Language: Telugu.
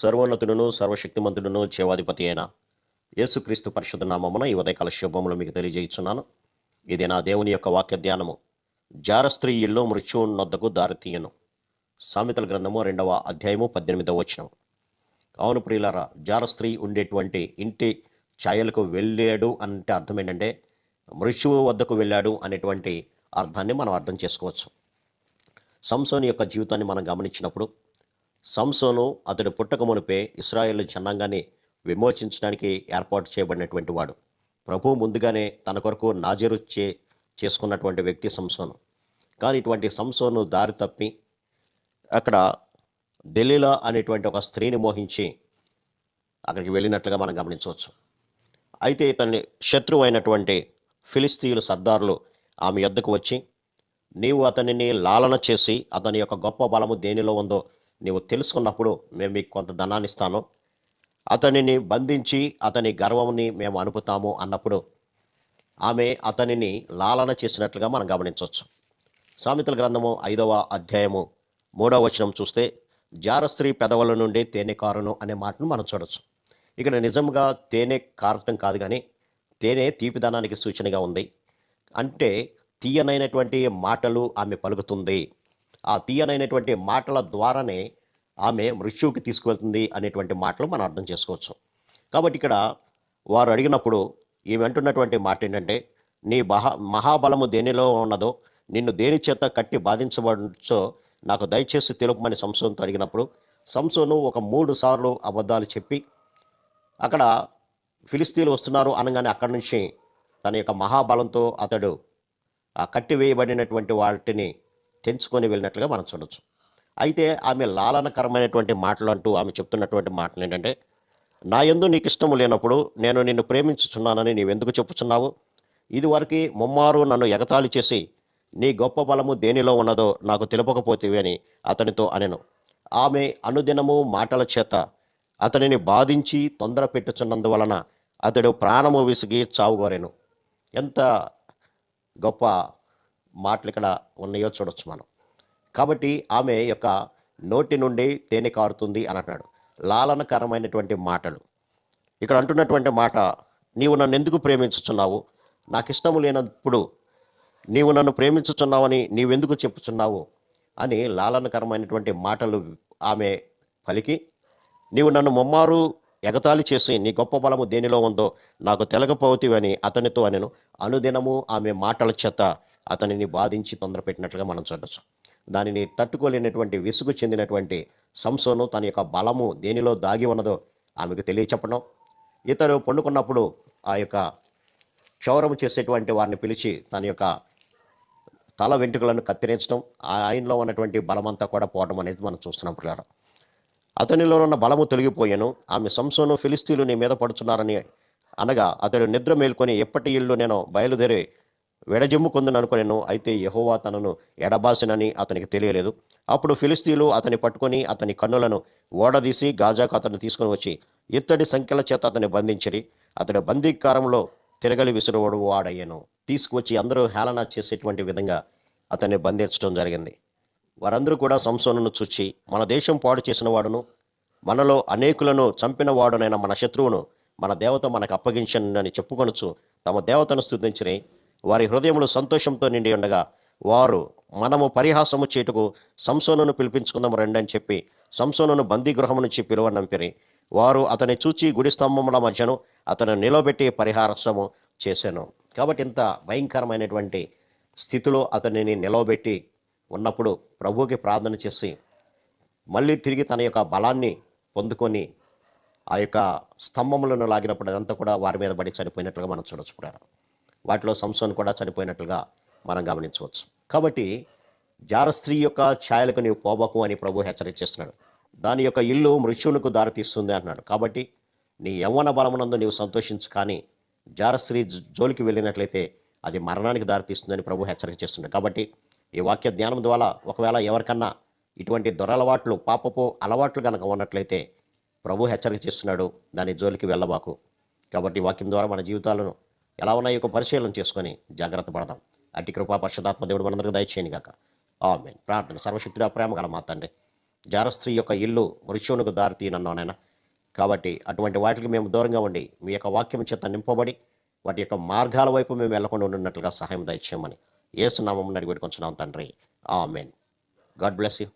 సర్వోన్నతుడును సర్వశక్తిమంతుడును జీవాధిపతి అయిన యేసుక్రీస్తు పరిశుద్ధ నామమున ఈ ఉదయకాల శుభములు మీకు తెలియజేస్తున్నాను. ఇది నా దేవుని యొక్క వాక్య ధ్యానము. జారస్త్రీ ఇల్లు మృత్యువునొద్దకు దారితీయను. సామెతల గ్రంథము 2వ అధ్యాయము 18వ వచనం. అవును ప్రియులారా, జారస్త్రీ ఉండేటువంటి ఇంటి ఛాయలకు వెళ్ళాడు అంటే అర్థం ఏంటంటే మృత్యువు వద్దకు వెళ్ళాడు అనేటువంటి అర్థాన్ని మనం అర్థం చేసుకోవచ్చు. సంసోను యొక్క జీవితాన్ని మనం గమనించినప్పుడు సంసోను అతడు పుట్టక మునిపే ఇశ్రాయేలు జనాంగాన్ని విమోచించడానికి ఏర్పాటు చేయబడినటువంటి వాడు. ప్రభువు ముందుగానే తన కొరకు నాజీరు చేసుకున్నటువంటి వ్యక్తి సంసోను. కానీ ఇటువంటి సంసోను దారి తప్పి అక్కడ దెలీలా అనేటువంటి ఒక స్త్రీని మోహించి అక్కడికి వెళ్ళినట్లుగా మనం గమనించవచ్చు. అయితే ఇతని శత్రువు అయినటువంటి ఫిలిస్తీయులు సర్దారులు ఆమె యొద్దకు వచ్చి, నీవు అతనిని లాలన చేసి అతని యొక్క గొప్ప బలము దేనిలో ఉందో నీవు తెలుసుకున్నప్పుడు మేము మీకు కొంత ధనాన్ని ఇస్తాను, అతనిని బంధించి అతని గర్వంని మేము అనుపుతాము అన్నప్పుడు ఆమె అతనిని లాలన చేసినట్లుగా మనం గమనించవచ్చు. సామెతల గ్రంథము 5వ అధ్యాయము 3వ వచనం చూస్తే, జారస్త్రీ పెదవుల నుండి తేనె కారును అనే మాటను మనం చూడవచ్చు. ఇక్కడ నిజంగా తేనె కారటం కాదు, కానీ తేనె తీపిదనానికి సూచనగా ఉంది. అంటే తీయనైనటువంటి మాటలు ఆమె పలుకుతుంది. ఆ తీయనైనటువంటి మాటల ద్వారానే ఆమె మృత్యువుకి తీసుకువెళ్తుంది అనేటువంటి మాటలు మనం అర్థం చేసుకోవచ్చు. కాబట్టి ఇక్కడ వారు అడిగినప్పుడు ఈమె అంటున్నటువంటి మాట ఏంటంటే, నీ మహాబలము దేనిలో ఉన్నదో, నిన్ను దేని చేత కట్టి బాధించబడచ్చో నాకు దయచేసి తెలుపమని సంసోనుతో అడిగినప్పుడు, సంసోను ఒక 3 సార్లు అబద్ధాలు చెప్పి అక్కడ ఫిలిస్తీన్లు వస్తున్నారు అనగానే అక్కడి నుంచి తన యొక్క మహాబలంతో అతడు ఆ కట్టివేయబడినటువంటి వాటిని తెంచుకొని వెళ్ళినట్లుగా మనం చూడవచ్చు. అయితే ఆమె లాలనకరమైనటువంటి మాటలు అంటూ ఆమె చెప్తున్నటువంటి మాటలు ఏంటంటే, నా యందు నీకు ఇష్టము లేనప్పుడు నేను నిన్ను ప్రేమించుచున్నానని నీవెందుకు చెప్పుచున్నావు? ఇదివరకు ముమ్మారు నన్ను ఎగతాళి చేసి నీ గొప్ప బలము దేనిలో ఉన్నదో నాకు తెలుపకపోతేవి అని అతనితో అనెను. ఆమె అనుదినము మాటల చేత అతనిని బాధించి తొందర పెట్టుచున్నందువలన అతడు ప్రాణము విసిగి చావుగోరెను. ఎంత గొప్ప మాటలు ఇక్కడ ఉన్నాయో చూడొచ్చు మనం. కాబట్టి ఆమె యొక్క నోటి నుండి తేనె కారుతుంది అని అంటున్నాడు. లాలనకరమైనటువంటి మాటలు. ఇక్కడ అంటున్నటువంటి మాట, నీవు నన్ను ఎందుకు ప్రేమించుచున్నావు? నాకు ఇష్టము లేనప్పుడు నీవు నన్ను ప్రేమించుచున్నావని నీవెందుకు చెప్పుచున్నావు అని లాలనకరమైనటువంటి మాటలు ఆమె పలికి, నీవు నన్ను ముమ్మారు ఎగతాళి చేసి నీ గొప్ప బలము దేనిలో ఉందో నాకు తెలకపోతివని అతనితో అనెను. అనుదినము ఆమె మాటల చేత అతనిని బాధించి తొందరపెట్టినట్లుగా మనం చూడవచ్చు. దానిని తట్టుకోలేనటువంటి విసుగు చెందినటువంటి సంసోను తన యొక్క బలము దేనిలో దాగి ఉన్నదో ఆమెకు తెలియచెప్పడం, ఇతడు పండుకున్నప్పుడు ఆ యొక్క క్షౌరము చేసేటువంటి వారిని పిలిచి తన యొక్క తల వెంట్రుకలను కత్తిరించడం, ఆయనలో ఉన్నటువంటి బలమంతా కూడా పోవడం అనేది మనం చూస్తున్నాం పిల్లలు. అతనిలో ఉన్న బలము తొలగిపోయాను. ఆమె సంసోను, ఫిలిస్తీన్లు నీ మీద పడుచున్నారని అనగా అతడు నిద్ర మేల్కొని ఎప్పటి ఇల్లు నేను బయలుదేరి వెడజెమ్ముకుందని అనుకునేను. అయితే యెహోవా తనను ఎడబాసినని అతనికి తెలియలేదు. అప్పుడు ఫిలిస్తీన్లు అతని పట్టుకొని అతని కన్నులను ఓడదీసి గాజాకు అతన్ని తీసుకొని వచ్చి ఇత్తడి సంఖ్యల చేత అతన్ని బంధించిరి. అతడు బందీకారంలో తిరగలి విసురువాడు వాడయ్యను. తీసుకువచ్చి అందరూ హేళన చేసేటువంటి విధంగా అతన్ని బంధించడం జరిగింది. వారందరూ కూడా సంసోనును చూచి, మన దేశం పాడు చేసిన వాడును మనలో అనేకులను చంపిన వాడునైన మన శత్రువును మన దేవత మనకు అప్పగించనని చెప్పుకొనుచు తమ దేవతను స్తుతించిరి. వారి హృదయములు సంతోషంతో నిండి ఉండగా వారు, మనము పరిహాసము చేటుకు సంసోనును పిలిపించుకుందాము రండి అని చెప్పి సంసోనును బందీగృహం నుంచి పిలువనంపిరి. వారు అతని చూచి గుడి స్తంభముల మధ్యను అతను నిలబెట్టి పరిహాసము చేశాను. కాబట్టి ఇంత భయంకరమైనటువంటి స్థితిలో అతనిని నిలవబెట్టి ఉన్నప్పుడు ప్రభువుకి ప్రార్థన చేసి మళ్ళీ తిరిగి తన యొక్క బలాన్ని పొందుకొని ఆ యొక్క స్తంభములను లాగినప్పుడు అదంతా కూడా వారి మీద పడి చనిపోయినట్లుగా మనం చూడవచ్చు. వాటిలో సంసోను కూడా చనిపోయినట్లుగా మనం గమనించవచ్చు. కాబట్టి జారస్త్రీ యొక్క ఛాయలకు నీవు పోబకు అని ప్రభు హెచ్చరిస్తున్నాడు. దాని యొక్క ఇల్లు మృత్యువునకు దారితీస్తుంది అంటున్నాడు. కాబట్టి నీ యవ్వన బలమునందు నీవు సంతోషించు, కానీ జారస్త్రీ జోలికి వెళ్ళినట్లయితే అది మరణానికి దారితీస్తుందని ప్రభు హెచ్చరిక చేస్తున్నాడు. కాబట్టి ఈ వాక్య ధ్యానం ద్వారా ఒకవేళ ఎవరికన్నా ఇటువంటి దురలవాట్లు, పాపపు అలవాట్లు కనుక ఉన్నట్లయితే ప్రభు హెచ్చరిక చేస్తున్నాడు, దాని జోలికి వెళ్ళబాకు. కాబట్టి వాక్యం ద్వారా మన జీవితాలను ఎలా ఉన్నాయో ఒక పరిశీలన చేసుకొని జాగ్రత్త పడదాం. అట్టి కృపా పరిశుద్ధాత్మ దేవుడు మనందరికీ దయచేయను గాక. ఆమేన్. ప్రార్థన. సర్వశక్తుడా, ప్రేమ గల మా తండ్రి, జారస్త్రీ యొక్క ఇల్లు మృత్యువునకు దారితీయనన్నావు నాయన. కాబట్టి అటువంటి వాటికి మేము దూరంగా ఉండి మీ యొక్క వాక్యం చేత నింపబడి వాటి యొక్క మార్గాల వైపు మేము వెళ్లకుండా ఉన్నట్లుగా సహాయం దయచేయమని యేసు నామమున అడిగి పెట్టుకొంచున్నాం తండ్రి. ఆమేన్. God bless you.